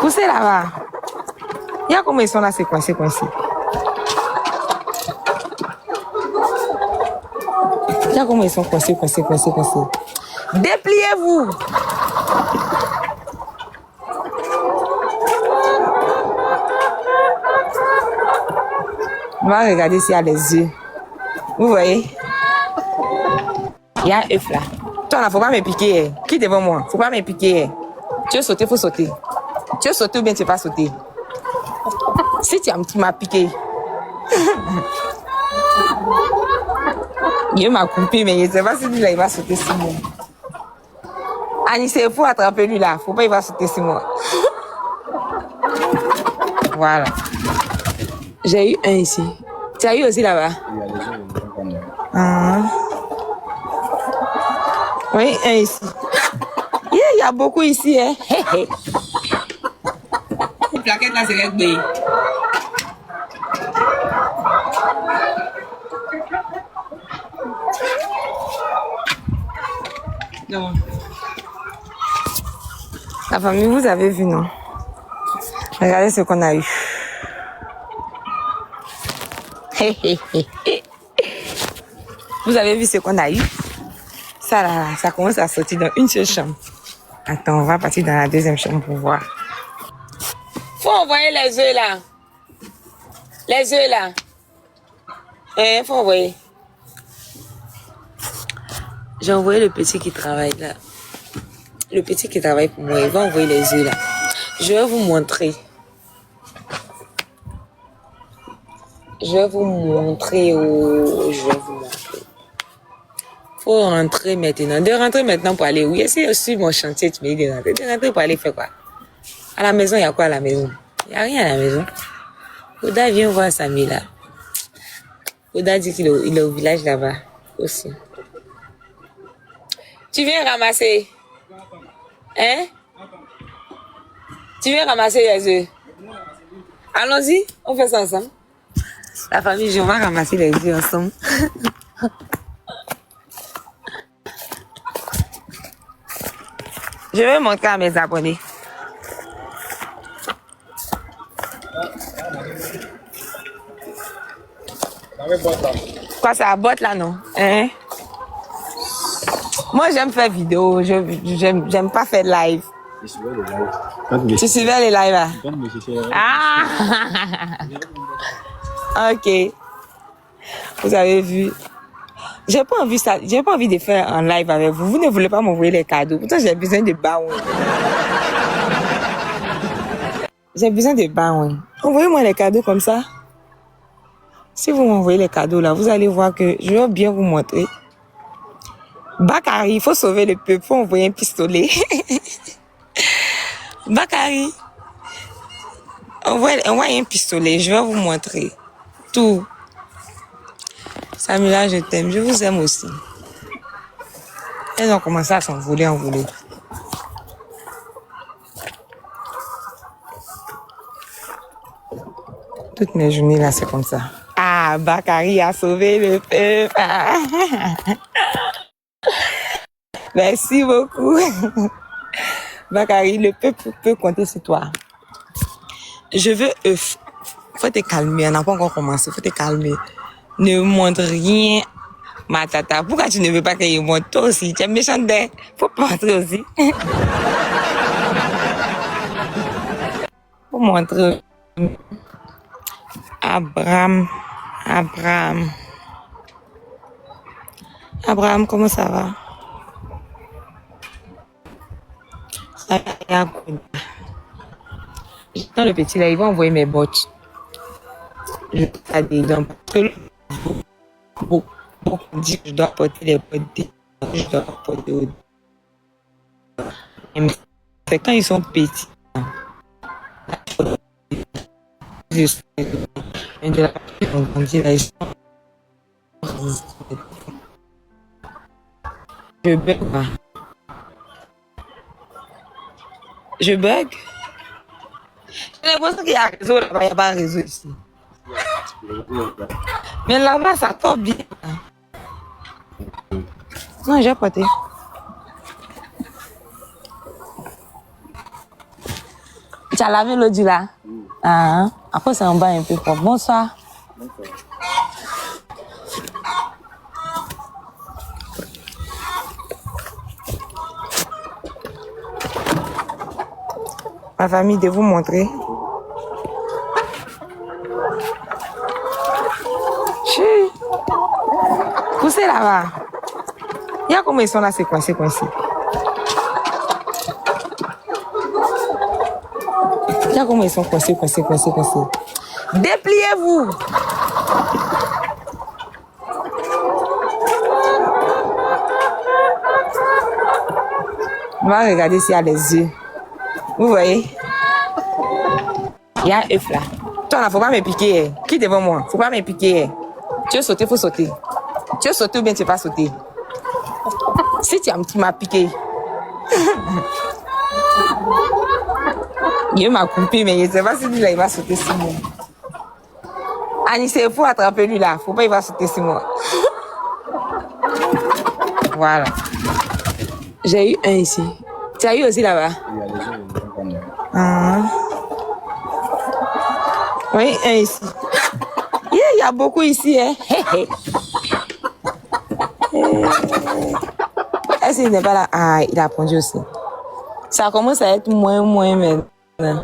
Poussez là-bas. Il y a comment ils sont là, c'est coincé. Il y a comment ils sont coincés. Dépliez-vous. On va regarder s'il y a les yeux. Vous voyez? Il y a un œuf là. Toi, là, faut pas me piquer. Qui devant moi? Faut pas me piquer. Tu veux sauter, faut sauter. Tu veux sauter ou bien tu veux pas sauter? Si tu m'as piqué. Il m'a coupé, mais je ne sais pas si lui là, il va sauter sur moi. Annie, il faut attraper lui là. Faut pas, il va sauter sur moi. Voilà. J'ai eu un ici. Tu as eu aussi là-bas? Oui, un ici. Il y a beaucoup ici, hein. La plaquette là, c'est réglé. Non. La famille, vous avez vu, non? Regardez ce qu'on a eu. Vous avez vu ce qu'on a eu? Ça là, ça commence à sortir dans une seule chambre. Attends, on va partir dans la deuxième chambre pour voir. Faut envoyer les œufs là. Les œufs là. Faut envoyer. J'ai envoyé le petit qui travaille là. Le petit qui travaille pour moi, il va envoyer les œufs là. Je vais vous montrer. Faut rentrer maintenant. De rentrer maintenant pour aller où? Si sur mon chantier, tu me dis de rentrer. De rentrer pour aller faire quoi? À la maison, il y a quoi à la maison? Il n'y a rien à la maison. Oda vient voir Samy là. Oda dit qu'il est au village là-bas aussi. Tu viens ramasser? Hein? Tu viens ramasser les œufs? Allons-y, on fait ça ensemble. La famille, on va ramasser les œufs ensemble. Je vais montrer à mes abonnés. Quoi, c'est la botte là, non? Hein? Moi, j'aime faire vidéo. J'aime pas faire live. Tu suivais les lives là? Ah! Ok. Vous avez vu. J'ai pas envie de faire un live avec vous. Vous ne voulez pas m'envoyer les cadeaux. Pourtant, j'ai besoin de baouin. Envoyez-moi les cadeaux comme ça. Si vous m'envoyez les cadeaux là, vous allez voir que je vais bien vous montrer. Bakary, il faut sauver le peuple. Il faut envoyer un pistolet. Bakary, envoyez un pistolet. Je vais vous montrer tout. Samila, je t'aime. Je vous aime aussi. Elles ont commencé à s'envoler. Toutes mes journées là, c'est comme ça. Ah, Bakary a sauvé le peuple. Merci beaucoup. Bakary, le peuple peut compter sur toi. Je veux... faut te calmer, on n'a pas encore commencé. Faut te calmer. Ne montre rien, ma tata. Pourquoi tu ne veux pas qu'il montre? Toi aussi, tu es méchante. Faut pas montrer aussi. Faut montrer. Abraham, comment ça va? Dans le petit là, il va envoyer mes bottes. Je pas des dents. Beaucoup dit que je dois porter les bottes. Je dois porter au... C'est quand ils sont petits. Je bug pas. Je bug. J'ai l'impression qu'il y a un réseau là-bas, il n'y a pas un réseau ici. Mais là-bas, ça tombe bien. Non, j'ai porté. Tu as lavé l'eau du là? Ah, après, c'est en bas un peu propre. Bonsoir. Ma famille, de vous montrer. Poussez là-bas. Il y a combien ils sont là, c'est coincé. Il y a combien ils sont coincés. Dépliez-vous. On va regarder s'il y a les yeux. Vous voyez? Il y a un œuf là. Toi, là, faut pas me piquer. Qui devant moi? Faut pas me piquer. Tu veux sauter, faut sauter. Tu veux sauter ou bien tu vas pas sauter? Si tu m'as piqué. Il m'a coupé, mais je ne sais pas si lui là, il va sauter sur moi. Annie, il faut attraper lui là. Faut pas, il va sauter sur moi. Voilà. J'ai eu un ici. Tu as eu aussi là-bas? Oui, un ici. Il y a beaucoup ici, hein. Est-ce qu'il n'est pas là? Ah, il a pondu aussi. Ça commence à être moins maintenant.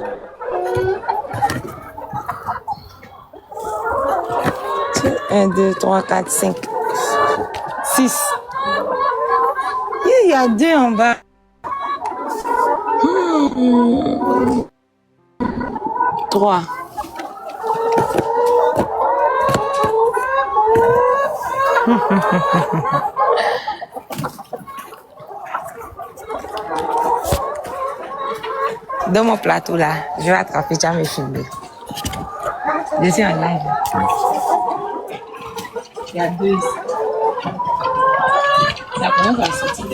1, 2, 3, 4, 5, 6. Il y a 2 en bas. 3. Dans mon plateau là, je vais attraper, tu vas me filmer. Je suis en live. Il y a 2 ici. Ça commence à sortir.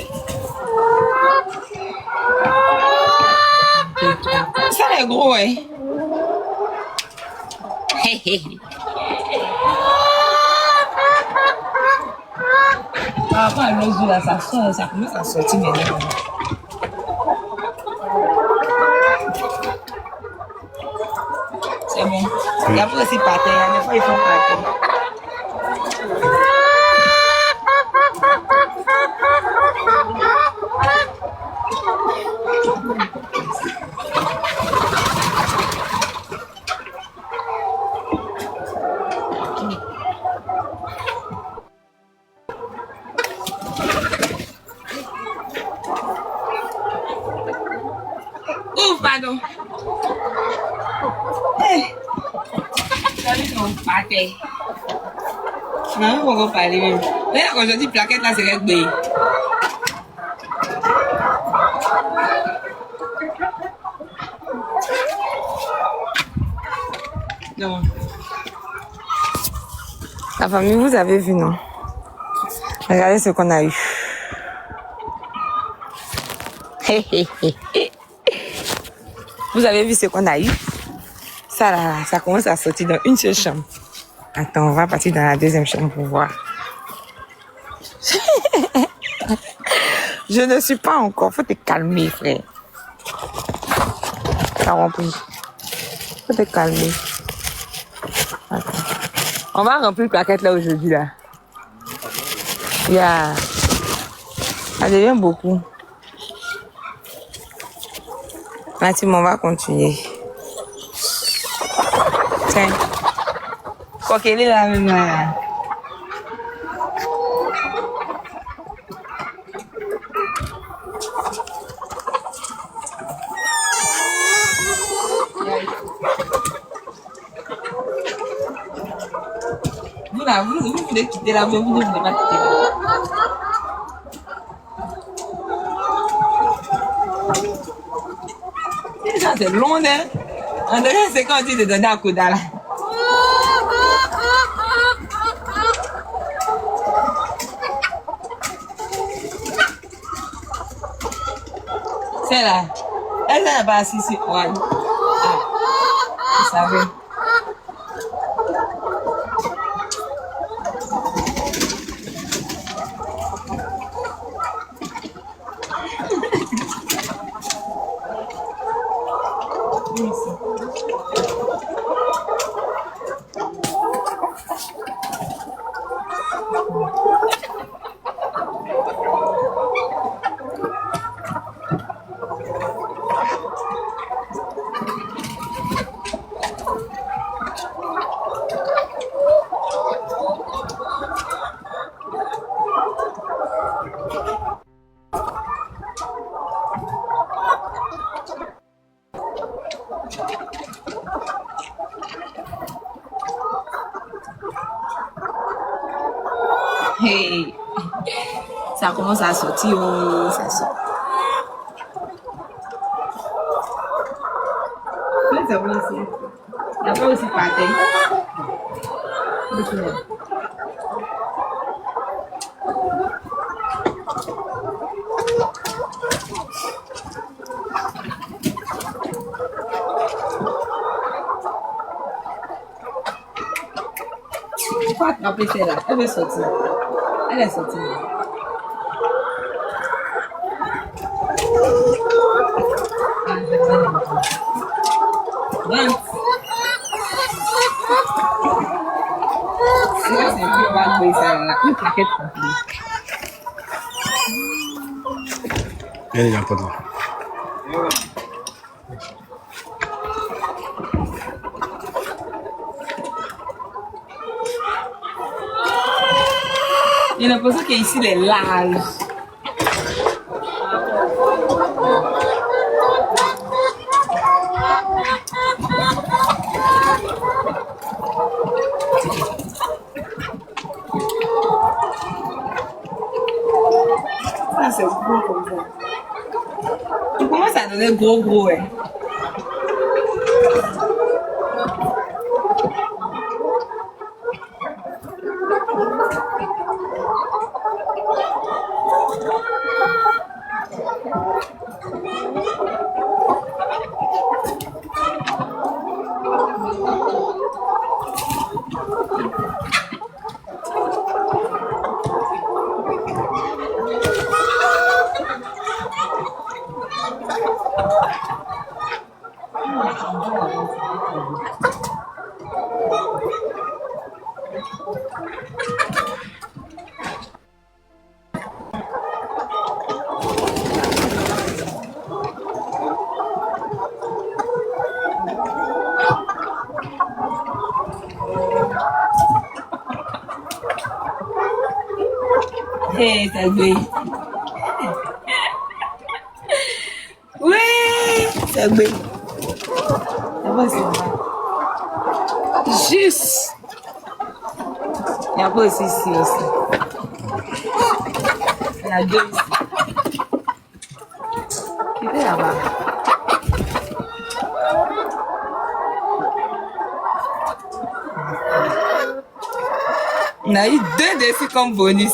Ça est gros, hein? Par rapport à l'autre là, ça commence à sortir maintenant. C'est bon. Il y a pas aussi par terre. Des fois, ils font par terre. Ouf, pardon. Salut, non, par terre. Non, on va parler même. Mais là, quand je dis plaquette, là, c'est réglé. Non. La famille, vous avez vu, non? Regardez ce qu'on a eu. Vous avez vu ce qu'on a eu? Ça, là, ça commence à sortir dans une seule chambre. Attends, on va partir dans la deuxième chambre pour voir. Je ne suis pas encore. Faut te calmer, frère. T'as compris? Faut te calmer. Attends. On va remplir le plaquette là aujourd'hui, là. Yeah. Ça devient beaucoup. Mathilde, on va continuer. Tiens. Quoi qu'elle est là, même là. Vous là, vous voulez quitter là, mais vous ne voulez pas quitter là. Ça, c'est long, hein? En dernier, c'est quand tu te donnes à Kouda là. C'est là. Elle n'est pas assise ici. Ouais. Ah, vous savez. Hey. Ça commence à sortir, oh, ça sort. Là, ça va aussi. Il n'y a pas aussi pâté. Il faut attraper celle-là. Elle veut sortir. Elle est sortie. Là, c'est un peu bad boy, ça. Une plaquette complète. Elle n'a pas de là. J'ai l'impression qu'ici, il est large. Ça, c'est gros comme ça. Tu commences à donner gros, hein. Hey, ça fait. Oui, ça fait. Ça va, c'est vrai. Juste. Il y a pas aussi ici aussi. Il y a deux ici. Qui était là-bas? On a eu deux dessus comme bonus.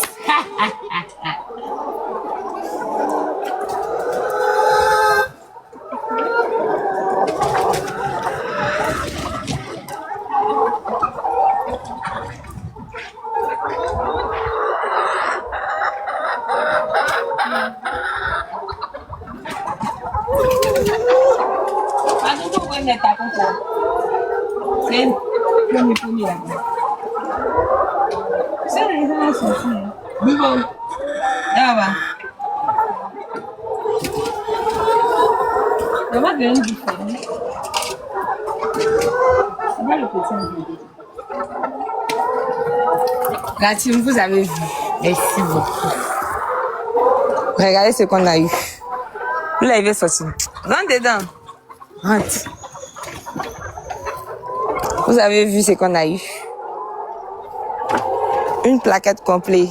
C'est le premier là-bas. C'est les gens sortis. Oui, bon. Là-bas. On va donner du feu. C'est pas le petit. La team, vous avez vu. Merci beaucoup. Regardez ce qu'on a eu. Vous l'avez sorti. Rentre dedans. Rentre. Vous avez vu ce qu'on a eu. Une plaquette complète.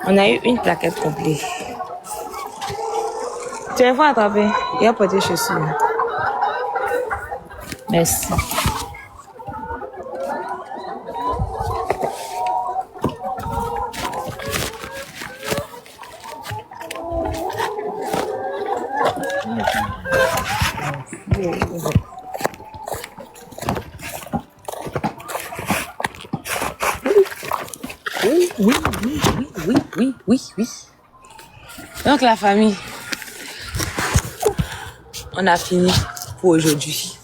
On a eu une plaquette complète. Tu vas voir attraper. Il a porté chaussures. Merci. Oui. Donc la famille, on a fini pour aujourd'hui.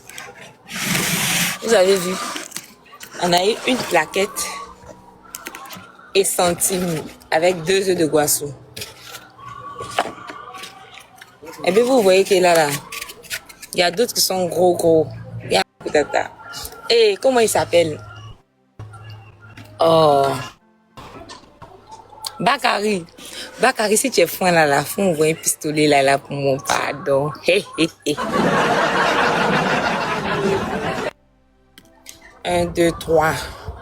Vous avez vu, on a eu une plaquette et centime avec 2 œufs de goisseau. Et puis vous voyez que là, il y a d'autres qui sont gros. Il y a Tata. Et comment il s'appelle? Oh, Bakary. Bakary, si tu es foin là, faut envoyer un pistolet là pour mon pardon. 1, 2, 3.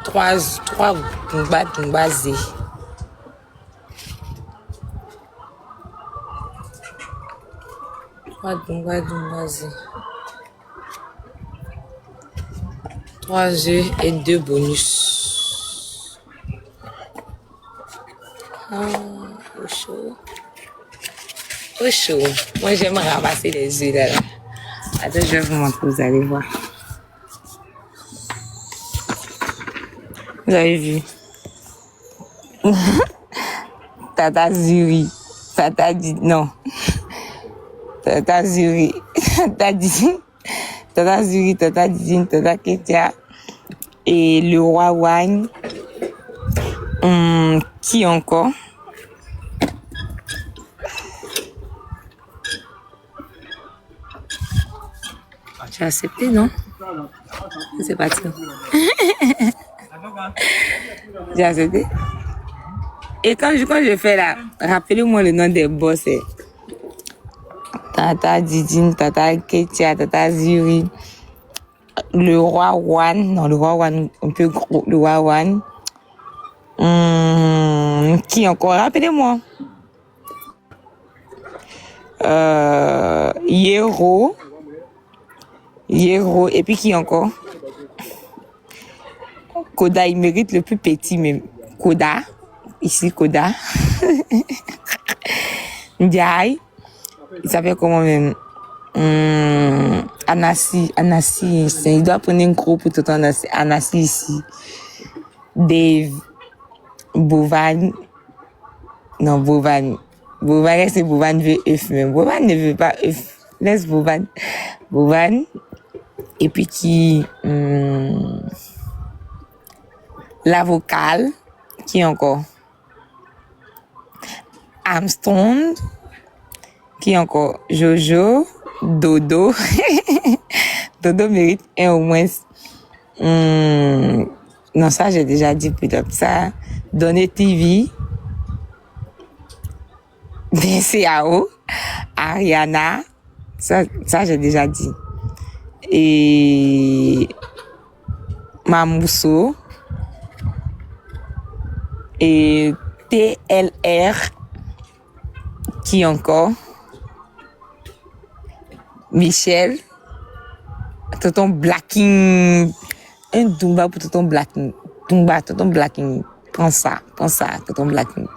trois Dumba Z. Trois Dumba Z. 3 œufs et 2 bonus. Au chaud. Au chaud. Moi, j'aime ramasser les œufs là. Attends, je vais vous montrer, vous allez voir. Vous avez vu? Tata Zuri. Tata dit non. Tata Zuri. Tata dit. Tata Zuri, Tata Didine, Tata Ketia et le roi Wine. Qui encore? Tu as accepté, non? C'est parti. J'ai accepté. Et quand je fais là, rappelez-moi le nom des boss. Tata Didine, Tata Ketia, Tata Zuri, le roi Wan, non, le roi Wan, un peu gros, le roi Wan. Qui encore? Rappelez-moi. Yero, et puis qui encore? Koda, il mérite le plus petit, mais Koda, ici Koda. Ndiaye. Il s'appelle comment même? Anassi, il doit prendre un gros pour tout le temps. Anassi ici. Dave. Bovan. Non, Bovan. Bovan, c'est Bovan veut œuf même. Bovan ne veut pas œuf. Laisse Bovan. Bovan. Et puis qui? La vocale. Qui encore? Armstrong. Qui encore? Jojo, Dodo. Dodo mérite un au moins. Non, ça, j'ai déjà dit peut-être ça. Donner TV. DCAO. Ariana. Ça, j'ai déjà dit. Et Mamousso. Et TLR. Qui encore? Michel, tonton Blacking, un Dumba pour tonton Blacking. Dumba, tonton Blacking. Prends ça, tonton Blacking.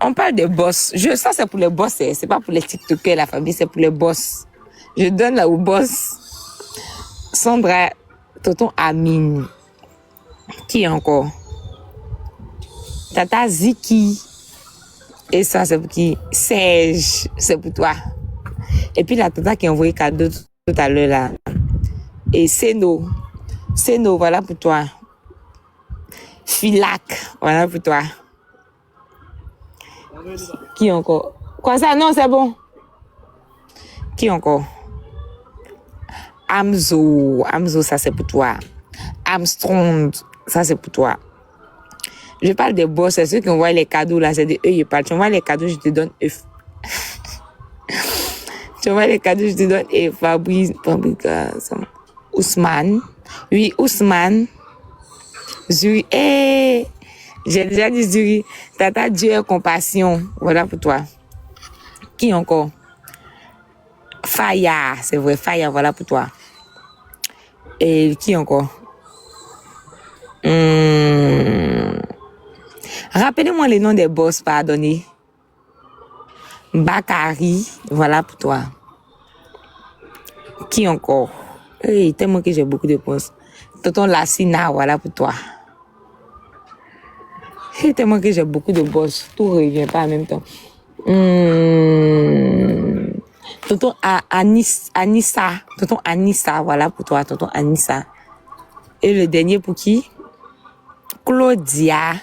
On parle des boss. Ça, c'est pour les boss, c'est pas pour les TikTokers, la famille, c'est pour les boss. Je donne là au boss. Sandra, tonton Amine. Qui encore? Tata Ziki. Et ça, c'est pour qui? Serge, c'est pour toi. Et puis la tata qui a envoyé cadeau tout à l'heure là. Et Seno, voilà pour toi. Filac, voilà pour toi. Qui encore? Quoi ça? Non, c'est bon. Qui encore? Amzo, ça c'est pour toi. Armstrong, ça c'est pour toi. Je parle des boss, c'est ceux qui envoient les cadeaux là, c'est de eux, ils parlent. Tu envoies les cadeaux, je te donne œuf. Tu envoies les cadeaux, je te donne œuf. Fabrice, Ousmane. Oui, Ousmane. Zuri, j'ai déjà dit Zuri. Tata Dieu est compassion. Voilà pour toi. Qui encore? Faya, c'est vrai, Faya, voilà pour toi. Et qui encore? Rappelez-moi les noms des boss, pardonnez. Bakari, voilà pour toi. Qui encore? Tellement que j'ai beaucoup de boss. Tonton Lassina, voilà pour toi. Tellement que j'ai beaucoup de boss. Tout revient pas en même temps. Tonton Anissa. Tonton Anissa, voilà pour toi, tonton Anissa. Et le dernier pour qui? Claudia.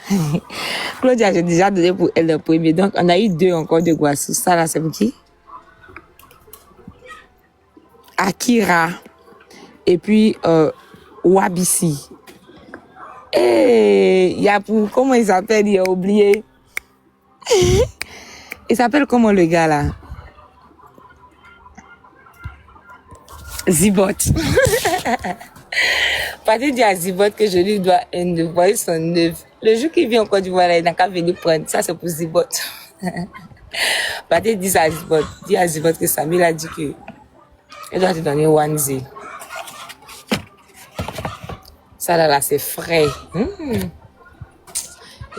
Claudia, j'ai déjà donné pour elle le premier. Donc, on a eu 2 encore de Guassou. Ça, là, c'est pour qui? Akira. Et puis, Wabisi. Et il y a pour... Comment il s'appelle? Il a oublié. Il s'appelle comment le gars, là? Zibot. Pathé dit à Zibot que je lui dois un devoir, ils sont neufs. Le jour qu'il vient en Côte d'Ivoire, il n'a qu'à venir prendre. Ça, c'est pour Zibot. Pathé dit à Zibot que Samuel a dit que il doit te donner Wanzi. Ça là, c'est frais.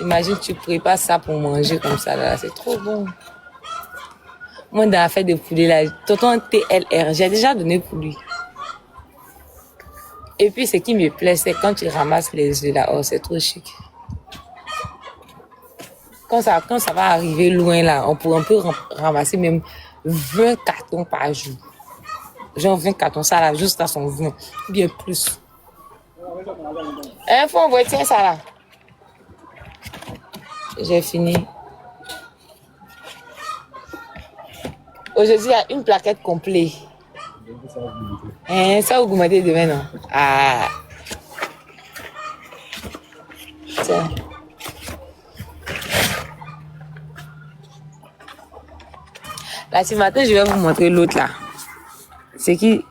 Imagine, tu prépares ça pour manger comme ça là, c'est trop bon. Moi, dans l'affaire de poulet là, tonton TLR, j'ai déjà donné pour lui. Et puis, ce qui me plaît, c'est quand tu ramasses les œufs là, oh, c'est trop chic. Quand ça va arriver loin là, on peut ramasser même 20 cartons par jour. Genre 20 cartons, ça là, jusqu'à son 20, bien plus. Faut envoyer, tiens ça là. J'ai fini. Aujourd'hui, il y a une plaquette complète. Ça va augmenter demain, non? Ah. Tiens. Là, ce matin, je vais vous montrer l'autre là. C'est qui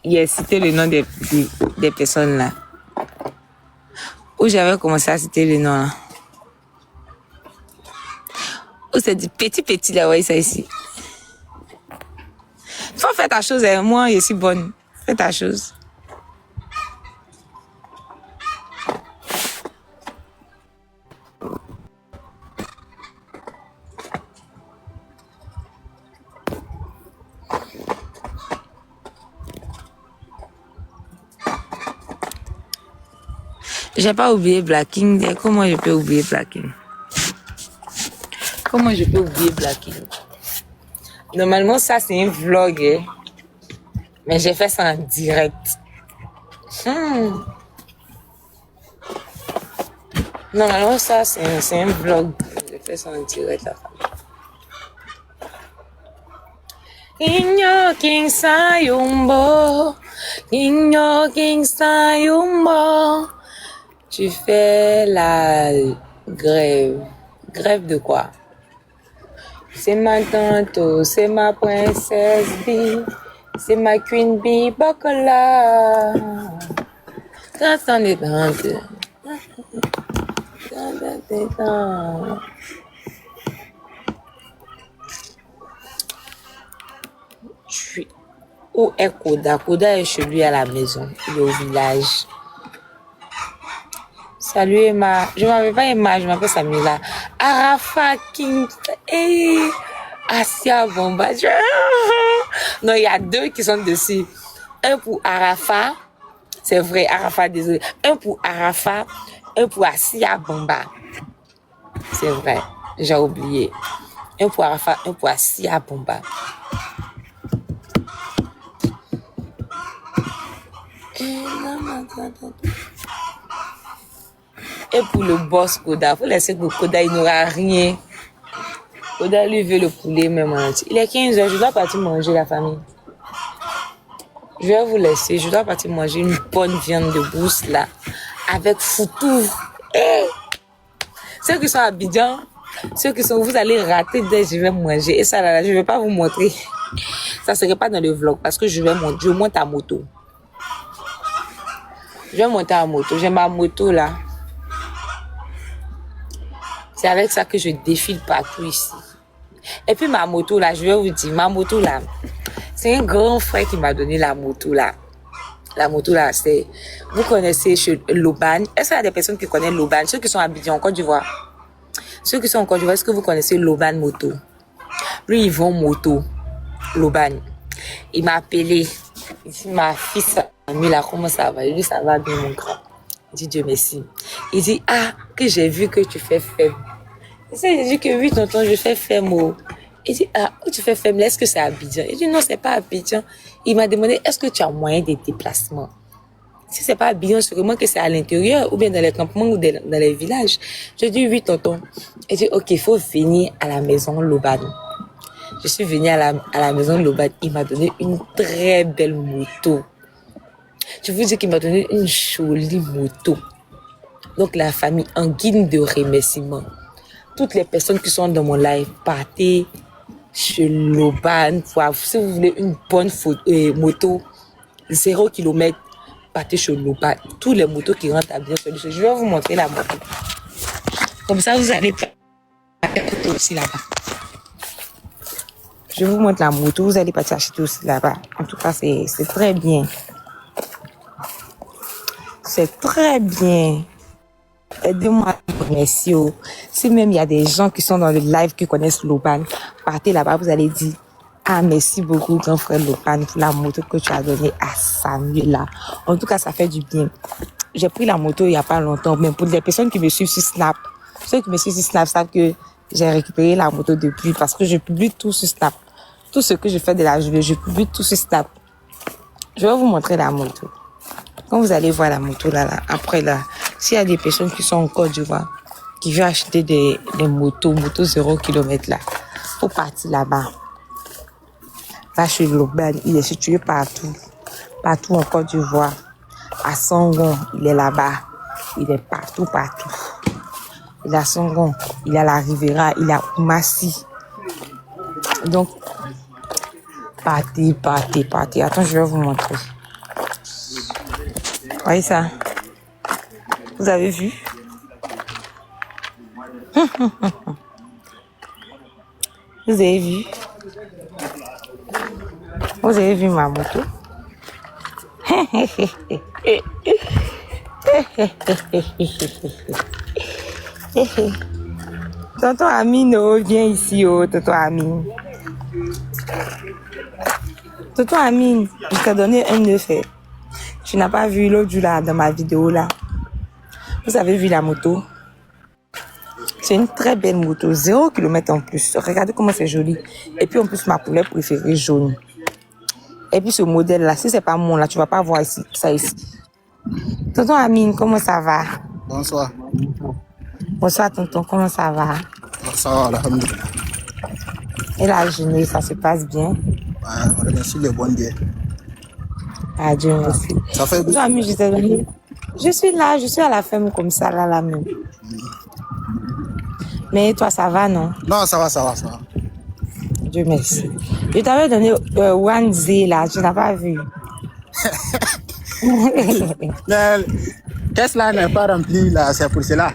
il a cité le nom des personnes là. Où j'avais commencé à citer le nom là. Où c'est du petit là, ouais, ça ici. Faut faire ta chose, hein. Moi, je suis bonne. Fais ta chose. J'ai pas oublié Blacking. Comment je peux oublier Blacking? Comment je peux oublier Blacking? Normalement, ça, c'est un vlog. Hein? Mais j'ai fait ça en direct. Normalement, ça, c'est un vlog. J'ai fait ça en direct. Là. Kinyo King Sayumbo. Kinyo King Sayumbo. Tu fais la grève. Grève de quoi? C'est ma tante, c'est ma princesse bee, c'est ma queen bee, Bocola. Quand on est dans où est Koda? Koda est chez lui à la maison, il est au village. Salut Emma. Je ne m'appelle pas Emma, je m'appelle Samila. Arafa King. Asia Bomba. Non, il y a deux qui sont dessus. Un pour Arafa. C'est vrai, Arafa, désolé. Un pour Arafa, un pour Asia Bomba. C'est vrai, j'ai oublié. Un pour Arafa, un pour Asia Bomba. Et pour le boss Koda, faut laisser que Koda, il n'aura rien. Koda, lui, veut le poulet même entier. Il est 15h, je dois partir manger la famille. Je vais vous laisser, je dois partir manger une bonne viande de brousse là, avec foutou. Ceux qui sont à Abidjan, vous allez rater dès que je vais manger. Et ça là, je ne vais pas vous montrer. Ça ne serait pas dans le vlog parce que je monte à moto. Je vais monter à moto, j'ai ma moto là. C'est avec ça que je défile partout ici. Et puis ma moto là, je vais vous dire, ma moto là, c'est un grand frère qui m'a donné la moto là. La moto là, c'est... Vous connaissez chez Loban. Est-ce qu'il y a des personnes qui connaissent Loban? Ceux qui sont habillés en Côte d'Ivoire. Ceux qui sont en Côte d'Ivoire, est-ce que vous connaissez Loban Moto? Lui, ils vont moto. Loban. Il m'a appelé. Il dit, ma fille, là, comment ça va? Il dit, ça va bien, mon grand. Il dit, Dieu merci. Il dit, que j'ai vu que tu fais faible. J'ai dit que oui, tonton, je fais faible. Il dit, où tu fais faible? Est-ce que c'est Abidjan? Il dit, non, c'est pas Abidjan. Il m'a demandé, est-ce que tu as moyen de déplacement? Si c'est pas Abidjan, sûrement que c'est à l'intérieur, ou bien dans les campements, ou dans les villages. Je dis, oui, tonton. Il dit, ok, il faut venir à la maison Loban. Je suis venue à la maison Loban. Il m'a donné une très belle moto. Je vous dis qu'il m'a donné une jolie moto. Donc, la famille, en guide de remerciement. Toutes les personnes qui sont dans mon live, partez chez Loban. Si vous voulez une bonne moto, 0 km, partez chez Lopan. Tous les motos qui rentrent à bien solution. Je vais vous montrer la moto. Comme ça, vous allez faire aussi là-bas. Je vous montre la moto. Vous allez partir acheter aussi là-bas. En tout cas, c'est très bien. C'est très bien. Aidez-moi, merci. Si même il y a des gens qui sont dans le live qui connaissent Lopan, partez là-bas, vous allez dire ah, merci beaucoup, grand frère Lopan, pour la moto que tu as donnée à Samuel là. En tout cas, ça fait du bien. J'ai pris la moto il n'y a pas longtemps, mais pour les personnes qui me suivent sur Snap, ceux qui me suivent sur Snap savent que j'ai récupéré la moto depuis parce que je publie tout sur Snap. Tout ce que je fais de la journée, je publie tout sur Snap. Je vais vous montrer la moto. Quand vous allez voir la moto là, après là, s'il y a des personnes qui sont en Côte d'Ivoire, qui veulent acheter des motos 0 km là, faut partir là-bas. Va chez Lopan, il est situé partout en Côte d'Ivoire. À Sangon, il est là-bas. Il est partout. Il est à Sangon, il est à la Riviera, il est à Koumassi. Donc, partez. Attends, je vais vous montrer. Voyez ça? Vous avez vu? Vous avez vu? Vous avez vu ma moto? Tonton Amine, viens ici, tonton Amine. Tonton Amine, je t'ai donné un œuf. Tu n'as pas vu l'autre jour là, dans ma vidéo là. Vous avez vu la moto? C'est une très belle moto, 0 km en plus. Regardez comment c'est joli. Et puis en plus, ma couleur préférée, jaune. Et puis ce modèle là, si c'est pas mon là, tu vas pas voir ici, ça ici. Tonton Amine, comment ça va? Bonsoir. Bonsoir tonton, comment ça va? Ça va, alhamdoulilah. Et la journée, ça se passe bien? On remercie le bon Dieu. Ah Dieu merci. Ça fait Tonton Amine, je t'ai donné. Je suis là, je suis à la ferme comme ça, là même. Mais toi, ça va, non? Non, ça va. Dieu merci. Je t'avais donné Wanzi là, tu n'as pas vu. Mais qu'est-ce là n'est pas rempli là, c'est pour cela.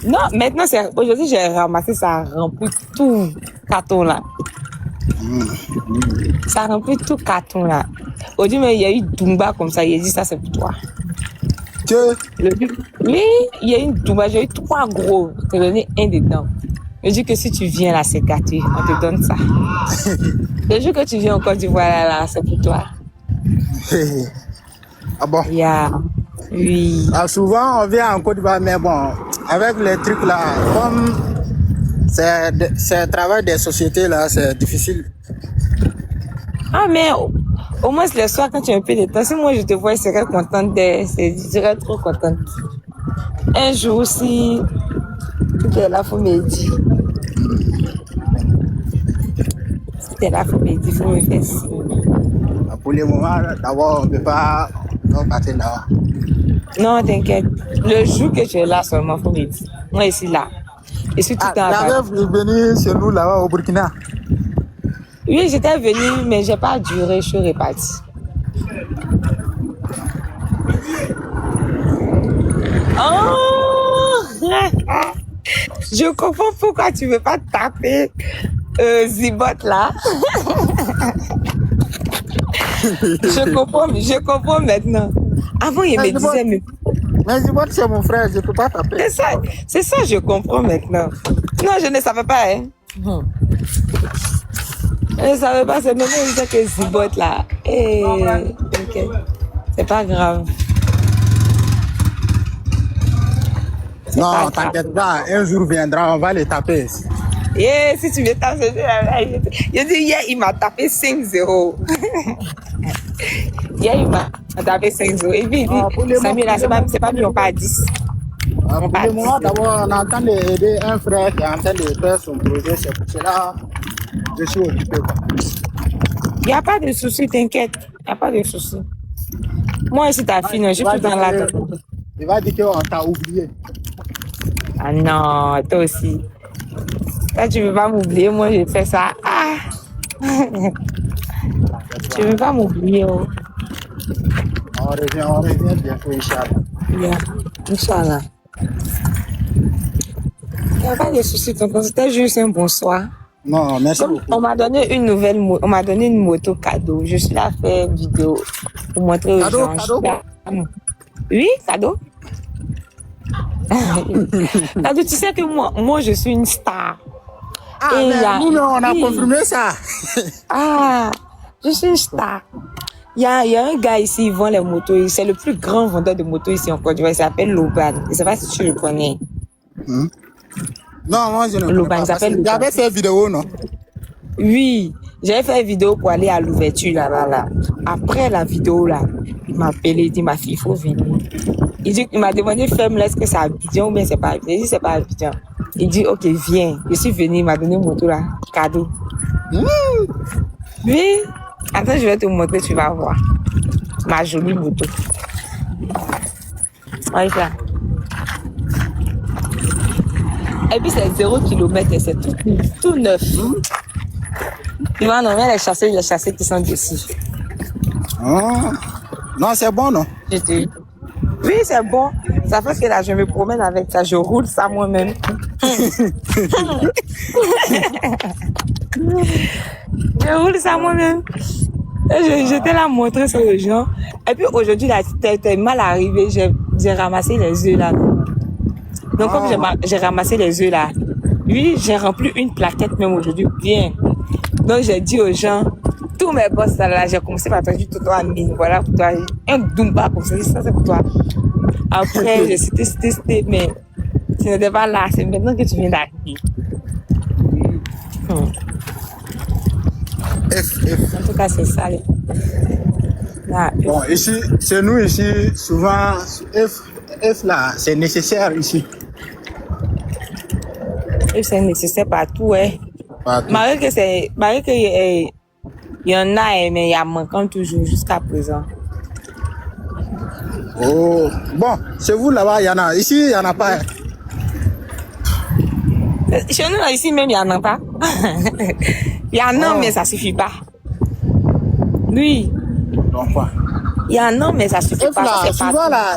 Non, maintenant, aujourd'hui, j'ai ramassé, ça remplit tout carton là. Ça remplit tout carton là. Aujourd'hui, mais il y a eu Dumba comme ça, il a dit ça, c'est pour toi. Que Oui, il y a eu Dumba, j'ai eu 3 gros. Je t'ai donné un dedans. Je dis que si tu viens là, c'est gâté. On te donne ça. Le jour que tu viens en Côte d'Ivoire là, c'est pour toi. Ah bon? Yeah. Oui. Ah, souvent on vient en Côte d'Ivoire, mais bon, avec les trucs là, comme c'est le travail des sociétés là, c'est difficile. Ah, mais au moins le soir, quand tu as un peu de temps, si moi je te vois, je serais contente. Je serais trop contente. Un jour aussi, tu es là, faut me dire. Si tu es là, faut me dire, faut me faire signe. Pour le moment, d'abord, on ne peut pas partir là. Non, t'inquiète. Le jour que tu es là seulement, faut me dire. Moi, ici, là. Je suis tout le temps là. Tu es venu chez nous là-bas au Burkina. Oui, j'étais venue, mais j'ai pas duré, je suis repartie. Oh! Je comprends pourquoi tu veux pas taper Zibot là. Je comprends maintenant. Avant, il me disait, mais Zibot, c'est mon frère, je ne peux pas taper. C'est ça, je comprends maintenant. Non, je ne savais pas, hein. Je ne savais pas, c'est maintenant il disait que Zibot là. Okay. C'est pas grave. Non, t'inquiète pas, un jour viendra, on va les taper. Yeah, si tu me tapes, je dis, hier, il m'a tapé 5-0. Hier, il m'a tapé 5-0. Et puis, il dit, Samuel, là, c'est pas mieux, on part à 10. Pour le moment, d'abord, on est en train d'aider un frère qui est en train de faire son projet, c'est pour cela je suis occupé. Il n'y a pas de souci, t'inquiète. Il n'y a pas de souci. Moi, ici, ta fille, je suis tout dans la tête. Il va dire qu'on t'a oublié. Ah non, toi aussi. Là, tu ne veux pas m'oublier, moi, je fais ça. Ah! Tu ne veux pas m'oublier, oh. On revient bientôt, Inch'Allah. Yeah. Inch'Allah. Il n'y a pas de soucis, tonton. C'était juste un bonsoir. Non, merci Comme beaucoup. on m'a donné une nouvelle on m'a donné une moto cadeau. Je suis là à faire une vidéo pour montrer aux Cadeau, gens. cadeau? Oui, cadeau. Cadeau, tu sais que moi je suis une star. Ah, Et mais il y a- nous, on a oui. confirmé ça. Ah, je suis une star. Il y a un gars ici, il vend les motos. C'est le plus grand vendeur de motos ici en Côte d'Ivoire. Il s'appelle Loban. Je ne sais pas si tu le connais. Non, moi, je ne connais Loban, pas. il Parce s'appelle que Loban. j'avais fait vidéo, non? Oui, j'avais fait une vidéo pour aller à l'ouverture là-bas. Là. Après la vidéo, là, il m'a appelé, il dit, ma fille, il faut venir. Il m'a demandé, fais-moi, est-ce que c'est Abidjan ou bien c'est pas Abidjan? J'ai dit, c'est pas Abidjan. Il dit, ok, viens. Je suis venu, il m'a donné une moto là, cadeau. Oui, attends, je vais te montrer, tu vas voir. Ma jolie moto. Ouais, ça. Et puis c'est 0 km et c'est tout neuf. Tu vois, non, mais les chassés qui sont dessus. Ah. Non, c'est bon, non? Je te dis. Oui, c'est bon. Ça fait que là, je me promène avec ça. Je roule ça moi-même. Je roule ça moi-même. Et j'étais là à montrer ça aux gens. Et puis aujourd'hui, là, c'était mal arrivé. J'ai ramassé les œufs là. Donc, comme j'ai ramassé les œufs là, oui, j'ai rempli une plaquette même aujourd'hui. Bien. Donc, j'ai dit aux gens, tous mes boss là, j'ai commencé par dire tout toi, Amine, voilà pour toi. Un Dumba comme ça, c'est pour toi. Après, j'ai cité, mais tu n'étais pas là. C'est maintenant que tu viens d'arriver. F. En tout cas, c'est ça. Là, Bon, ici, chez nous, ici, souvent, F là, c'est nécessaire ici. c'est nécessaire partout, ouais. Partout. Malgré que il y en a, mais il y a manquant toujours jusqu'à présent. Oh, bon, chez vous là-bas, il y en a. Ici, il n'y en a pas. Chez nous, là, ici même, il y en a pas. Il y en a, mais ça suffit pas. Oui, Donc, quoi? il y en a, mais ça suffit F pas. là, Ça, c'est souvent partout. là,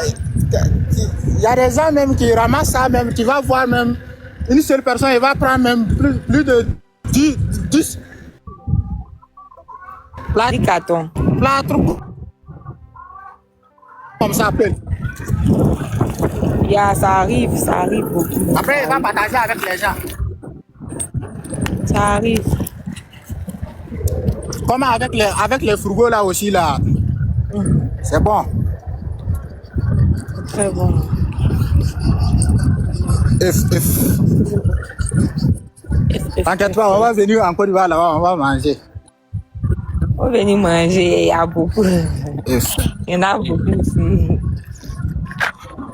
il y a des gens même qui ramassent ça, même, tu vas voir même, une seule personne, il va prendre même plus de 10 Les cartons. plâtres comme ça appelle. Ça arrive beaucoup. Après, il va partager avec les gens. Ça arrive. Comme avec les frugos là aussi là. C'est bon. Très bon. F. T'inquiète pas, on va venir en Côte d'Ivoire là-bas, on va manger. On va venir manger, il y a beaucoup. F. Il y en a beaucoup ici.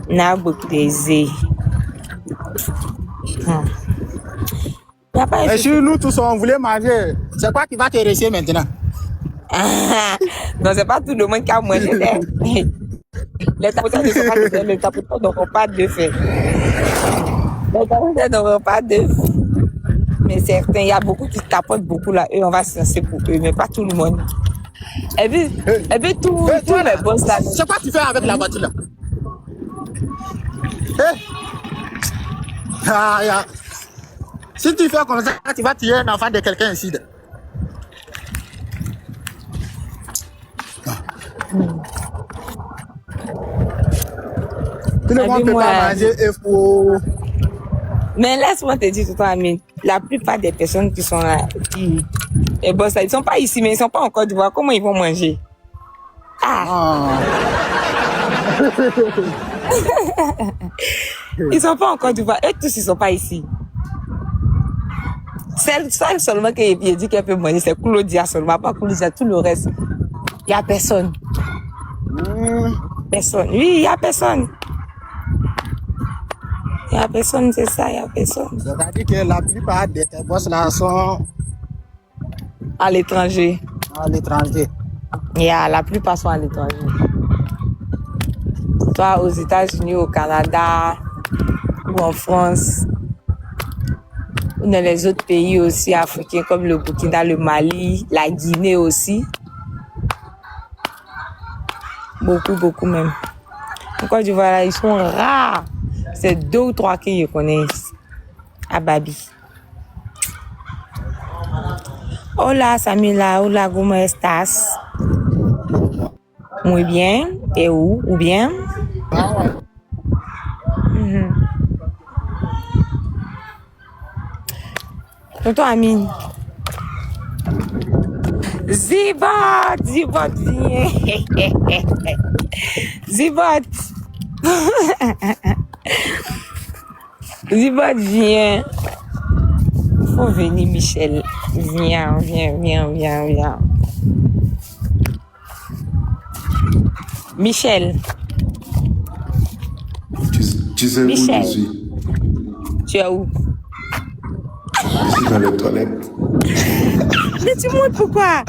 Il y en a beaucoup d'aises. Il n'y a pas Et si nous tous on voulait manger, c'est quoi qui va te rester maintenant? Non, c'est pas tout le monde qui a mangé. Les tapoteurs ne sont pas de les tapoteurs n'auront pas d'œufs. Les tapoteurs n'auront pas d'œufs. Mais certains, il y a beaucoup qui tapotent beaucoup là. Eux, on va se lancer pour eux, mais pas tout le monde. Et puis tous les boss là. C'est quoi tu fais avec la voiture là? Si tu fais comme ça, tu vas tuer un enfant de quelqu'un ici. Tout le monde ne peut pas manger FO. Mais laisse-moi te dire tout le temps, Amine, la plupart des personnes qui sont là, les boss là, ils sont pas ici, mais ils sont pas en Côte d'Ivoire. Comment ils vont manger? Ils sont pas en Côte d'Ivoire. Eux tous, ils sont pas ici. Celle seulement qui dit qu'elle peut manger, c'est Claudia seulement, pas Claudia, tout le reste. Il n'y a personne. Personne. Oui, il n'y a personne. Il n'y a personne, c'est ça, il n'y a personne. C'est-à-dire que la plupart des boss là sont à l'étranger. À l'étranger. La plupart sont à l'étranger. Soit aux États-Unis, au Canada, ou en France, ou dans les autres pays aussi africains comme le Burkina, le Mali, la Guinée aussi. Beaucoup, beaucoup même. En Côte d'Ivoire, là, ils sont rares. C'est 2 ou 3 qui je connaissent. À Babi. Hola, Samila. Hola, ¿cómo estás? Muy bien. Et où? Ou bien? Tonton Amine. Zibot! Zibot, viens. Zibot. Zibot, viens. Faut venir, Michel. Viens, viens, viens, viens, viens. Michel. Tu sais Michel. où je suis? Tu es où? Je suis dans les toilettes. Mais tu montes pourquoi?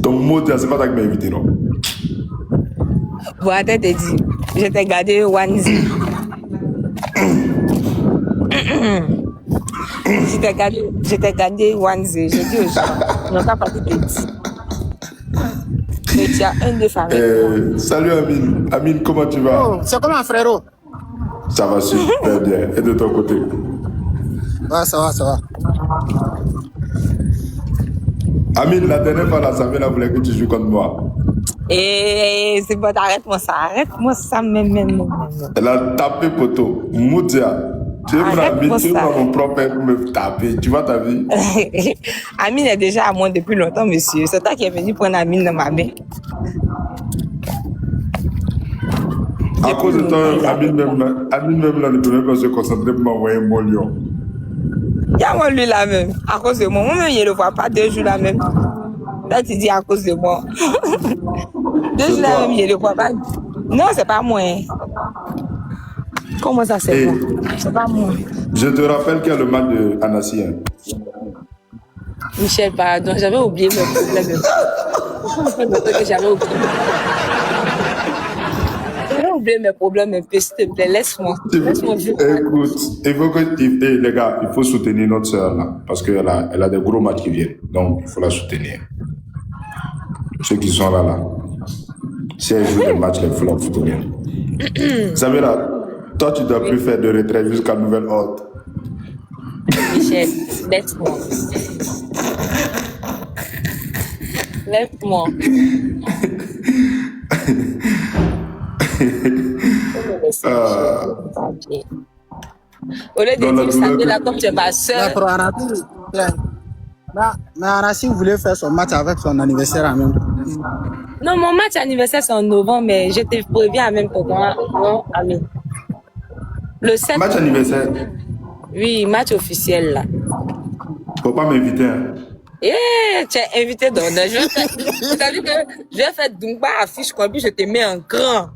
Ton mot, c'est pas toi qui m'as invité, non? Bon, attends, t'es dit. Je t'ai gardé Wanzi. Je t'ai gardé Wanzi. J'ai dit aux gens, ils n'ont pas parlé de dit. Mais tu as un de famille. Salut Amine. Amine, comment tu vas? Oh, c'est comment, frérot? Ça va super bien. Et de ton côté? Ouais, ça va, ça va. Amine, la dernière fois, la Samela voulait que tu joues contre moi. Et c'est bon, arrête-moi ça, même. Elle a tapé poteau. Moudia, tu es mon ami, tu es pas mon propre père pour me taper. Tu vois ta vie? Amine est déjà à moi depuis longtemps, monsieur. C'est toi qui es venu prendre Amine dans ma main. À cause de toi, Amine même là ne peut même pas se concentrer pour m'envoyer mon lion. Il y a moi lui là même, à cause de moi. Moi-même, je ne le vois pas 2 jours là même. Là, tu dis à cause de moi. 2 jours là même, je ne le vois pas. Non, c'est pas moi. Comment ça, c'est moi? C'est pas moi. Je te rappelle qu'il y a le match de Anassi. Michel, pardon, j'avais oublié mes problèmes. Pourquoi je fais le truc que j'avais oublié? J'avais oublié mes problèmes un peu, s'il te plaît, laisse-moi. Laisse-moi vivre. Écoute, il faut que, les gars, il faut soutenir notre soeur là, parce qu'elle a des gros matchs qui viennent, donc il faut la soutenir. Ceux qui sont là. Si elle joue des matchs, il faut la soutenir. Samira, toi tu dois plus faire de retraite jusqu'à nouvel ordre. Michel, laisse-moi. Laisse-moi. Au lieu de dire Samira comme tu es ma soeur. Mais Anassi voulait faire son match avec son anniversaire en même temps. Non, mon match anniversaire c'est en novembre, mais je te préviens en même temps. Non, Amine. Le 7. Match anniversaire. Oui, match officiel là. Faut pas m'inviter. Hein. Tu es invité donc. Je vais faire Dumba affiche quoi, puis je te mets en grand.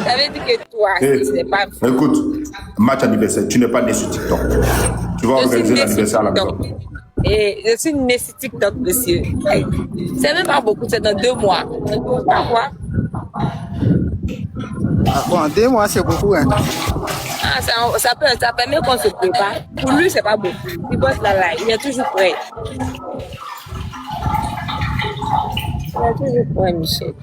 Ça veut dire que toi, c'est pas. Écoute, match anniversaire, tu n'es pas né sur TikTok. Tu vas organiser l'anniversaire à la maison. Et je suis né sur TikTok, monsieur. C'est même pas beaucoup, c'est dans 2 mois. Pourquoi? Ah, bon, 2 mois, c'est beaucoup. Hein. Ah, ça permet qu'on se prépare. Pour lui, c'est pas beaucoup. Il bosse là, il est toujours prêt. Il est toujours prêt, Michel.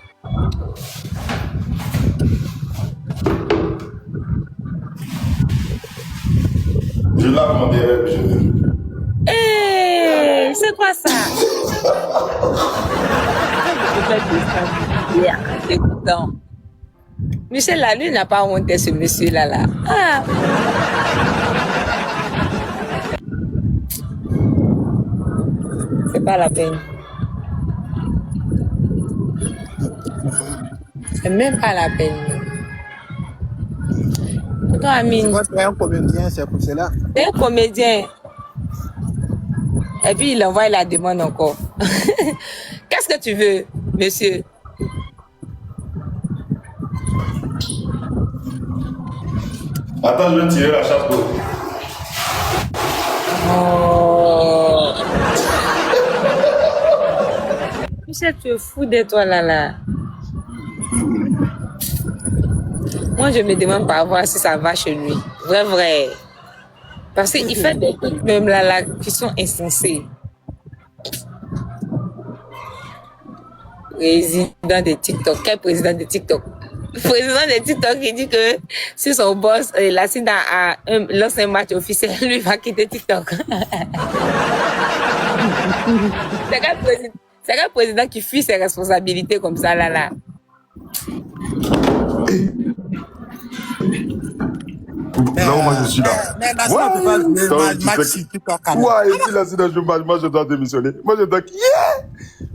Je lave mon derrière, je vais. Hey, c'est quoi ça? Écoutons. Michel, là, lui, n'a pas honte, ce monsieur-là. Là. Ah. C'est pas la peine. C'est même pas la peine. Toi, Amine. Tu es un comédien, c'est pour cela. T'es un comédien. Et puis, il envoie la demande encore. Qu'est-ce que tu veux, monsieur? Attends, je vais tirer la chasse d'eau. Oh. Michel, tu es fou de toi là. Moi, je me demande pas voir si ça va chez lui. Vrai. Parce qu'il fait des trucs même là qui sont insensés. président de TikTok. Quel président de TikTok? Le président de TikTok qui dit que si son boss l'assiste à l'ancien match officiel, lui va quitter TikTok. C'est quel président qui fuit ses responsabilités comme ça là. Non, moi je suis là. Mais parce qu'on peut pas jouer match sur TikTok. Ouais, ici là, c'est dans le match, moi je dois démissionner. Moi je dois.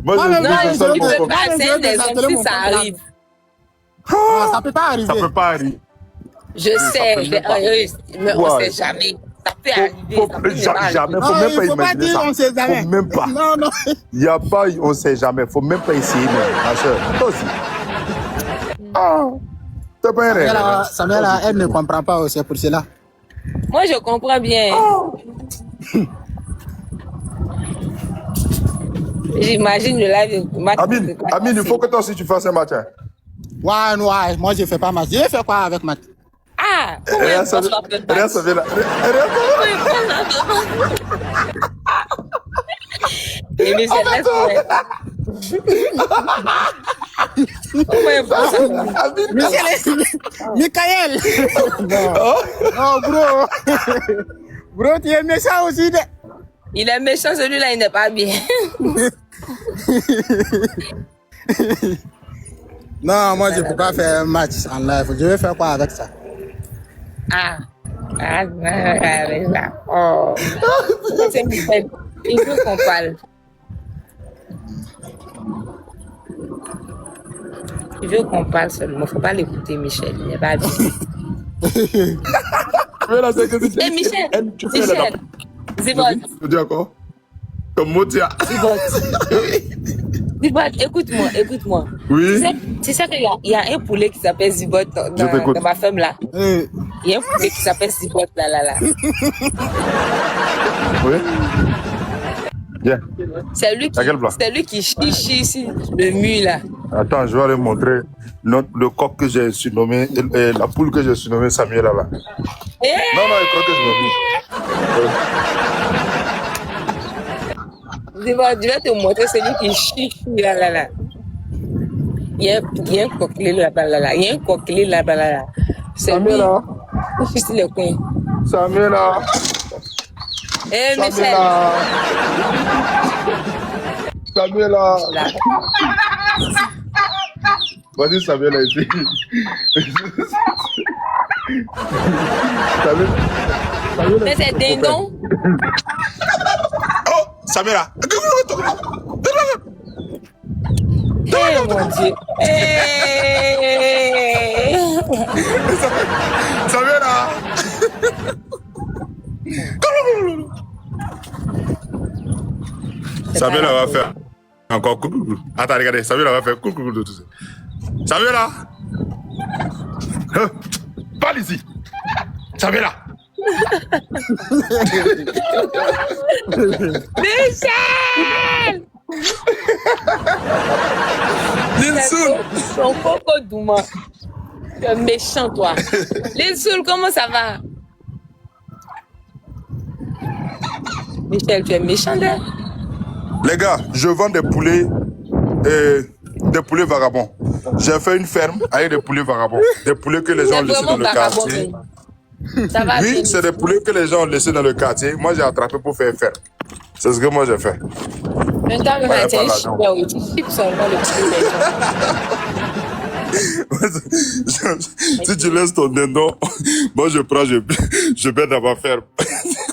Moi Ouais, je mais Non, non, je il sors ne mon peut compte. pas, c'est un exemple si ça arrive. Non, ça peut pas arriver. Ça peut pas arriver. Je sais, mais on Ouais. sait jamais. Ça peut arriver. Ça peut Jamais, Non, faut même il pas faut pas imaginer dire ça. on sait jamais. Faut même pas. Non, non. Il n'y a pas, on sait jamais. Faut même pas essayer, ma soeur. Toi aussi. Ah, t'es pas un rêve. Samuel, elle ne comprend pas aussi pour cela. Moi, je comprends bien. J'imagine le live. Amine, il faut que toi aussi tu fasses un match. Hein. Ouais, moi je fais pas match. Je fais quoi avec match? Ah, comment Rien, ça on peut vient là. Et mais c'est laisse Michael! Oh, bro! Bro, tu es méchant aussi. Il est méchant, celui-là, il n'est pas bien. Non, moi je peux pas faire un match en live. Je vais faire quoi avec ça? Avec ça. Oh. C'est Michel. Il veut qu'on parle. Il veut qu'on parle seulement. Faut pas l'écouter, Michel. Il n'est pas bien. Eh, Michel! Michel! Zibot! Tu dis encore? Comme Motia. Zibot, écoute-moi. Oui. Tu sais qu'il y a un poulet qui s'appelle Zibot dans ma ferme là. Il y a un poulet qui s'appelle Zibot là. Oui. Bien. C'est lui qui chie ici, le mur là. Attends, je vais aller montrer le coq que j'ai surnommé, la poule que j'ai surnommée Samuel là-bas. Non, il croit que je me Je vais te montrer celui qui chie là. Il y a un coquelet là-bas. C'est lui qui chie le coin. Samuel là. Eh, Michel. Samuel là. Vas-y, Samuel là ici. Mais c'est dindon. Oh, Samuel là. Eh, mon Dieu. Samuel là. Samuel là va faire encore coucou. Attends, regardez, Samuel là va faire coucou de tout ça. Samuel là. Parle ici. Samuel là. Michel! Linsoul. Ton coco Douma. Tu es méchant, toi. Linsoul, comment ça va? Michel, tu es méchant, là? Les gars, je vends des poulets vagabonds. J'ai fait une ferme avec des poulets vagabonds. Des poulets que les gens ont laissés dans le quartier. Ça va bien. Oui, c'est des poulets que les gens ont laissés dans le quartier. Moi, j'ai attrapé pour faire ferme. C'est ce que moi, j'ai fait. Maintenant, tu as un chien où tu chips seulement le poulet. Si tu laisses ton dindon, moi, je prends, je mets dans ma ferme.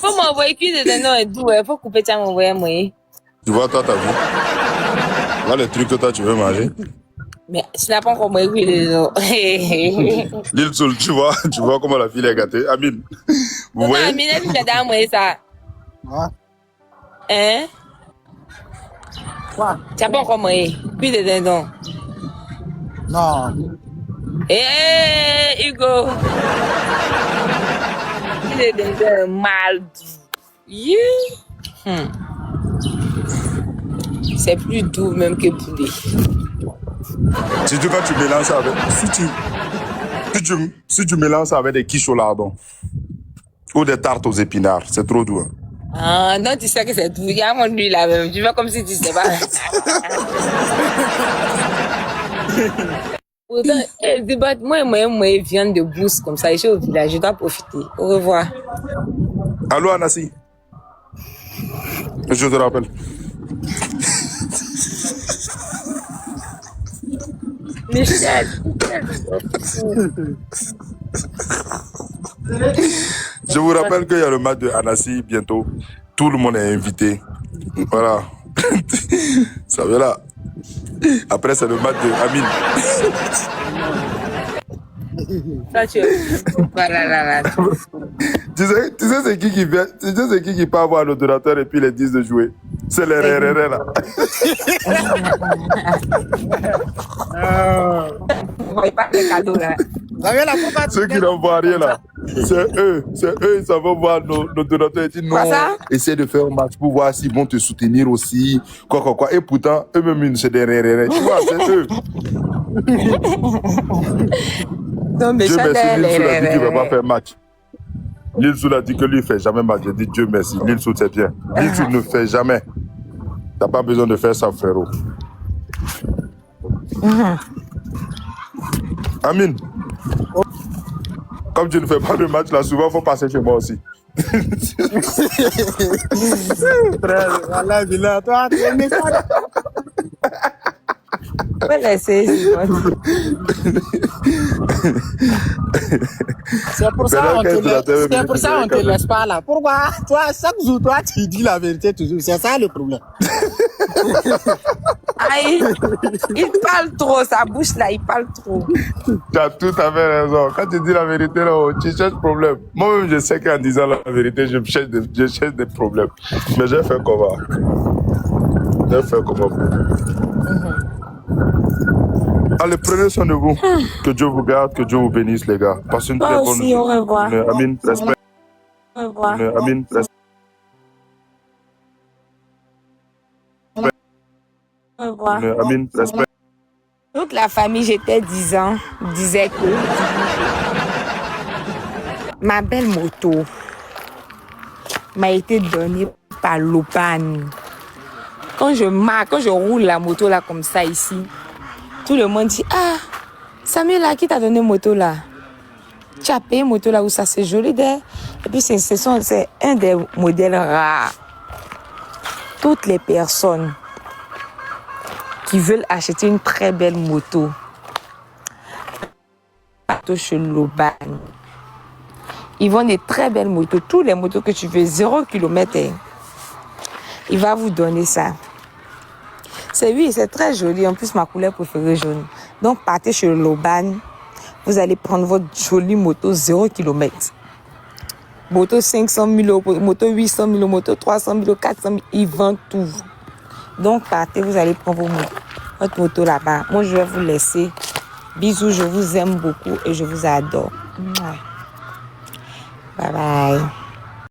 Faut m'envoyer cuire de dindon et tout. Il faut couper, tu m'envoyer moi. Tu vois, toi, t'as vu? Voilà les trucs que toi, tu veux manger. Mais tu n'as pas encore moi cuire de dindon. L'île Soul, tu vois comment la fille est gâtée. Amine. Vous voyez? Amine, elle me donne moi ça. Ouais. Hein? Quoi? Tu n'as pas encore moi cuire de dindon. Non. Hugo. Cuire de dindon mal. C'est plus doux même que poulet. Si tu quand tu mélanges ça avec. Si tu mélanges ça avec des quiches au lardon ou des tartes aux épinards, c'est trop doux. Hein. Ah, non, tu sais que c'est doux. Il y a mon huile là même. Tu vois comme si tu sais pas. Pourtant, elle débat, moi, viande de brousse comme ça, je suis au village, je dois profiter. Au revoir. Allô, Anassi? Je te rappelle. Michel. Je vous rappelle qu'il y a le match de Anassi bientôt. Tout le monde est invité. Voilà. Ça va là. Après, c'est le match de Amine. Ça, tu es. Voilà. Tu sais c'est qui vient, tu sais c'est qui peut avoir l'ordinateur et puis les 10 de jouer. C'est les RRR là. On ne pas les cadeaux là. Ceux qui n'en voient rien là. C'est eux, ils s'en vont voir l'ordinateur et disent non. Essaie de faire un match pour voir s'ils vont te soutenir aussi. Quoi. Et pourtant, eux-mêmes, c'est des RRR. Tu vois, c'est eux. Non, mais Dieu merci, Lilsou a dit qu'il ne va pas les faire match. Lilsou a dit que lui ne fait jamais match. J'ai dit Dieu merci. Lilsou, c'est bien. Lilsou ne fait jamais. Tu n'as pas besoin de faire ça, frérot. Amine. Comme tu ne fais pas de match là, souvent, il faut passer chez moi aussi. Voilà, toi, tu es laisser. C'est pour ça qu'on ne te laisse pas là. Pourquoi? Toi, chaque jour, toi, tu dis la vérité toujours. C'est ça le problème. Aïe, il parle trop, sa bouche là, il parle trop. Tu as tout à fait raison. Quand tu dis la vérité, là, tu cherches problème. Moi-même, je sais qu'en disant la vérité, je cherche des problèmes. Mais j'ai fait comment? Allez, prenez soin de vous. Que Dieu vous garde, que Dieu vous bénisse, les gars. Passez une très bonne journée. Au revoir. Amine, respect. Au revoir. Amine, respect. Au revoir. Amine, respect. Toute la famille, j'étais 10 ans, disait que ma belle moto m'a été donnée par l'Opan. Quand je roule la moto là comme ça ici, tout le monde dit, ah, Samuel là, qui t'a donné moto là? Tu as payé moto là où ça c'est joli et puis c'est un des modèles rares. Toutes les personnes qui veulent acheter une très belle moto chez l'Oban, ils vendent des très belles motos, tous les motos que tu veux, 0 km. Il va vous donner ça. C'est très joli. En plus, ma couleur préférée jaune. Donc, partez chez l'Oban. Vous allez prendre votre jolie moto 0 km. Moto 500 000 euros, moto 800 000 euros, moto 300 000 euros, 400 000. Ils vendent tout. Donc, partez, vous allez prendre votre moto là-bas. Moi, je vais vous laisser. Bisous, je vous aime beaucoup et je vous adore. Bye bye.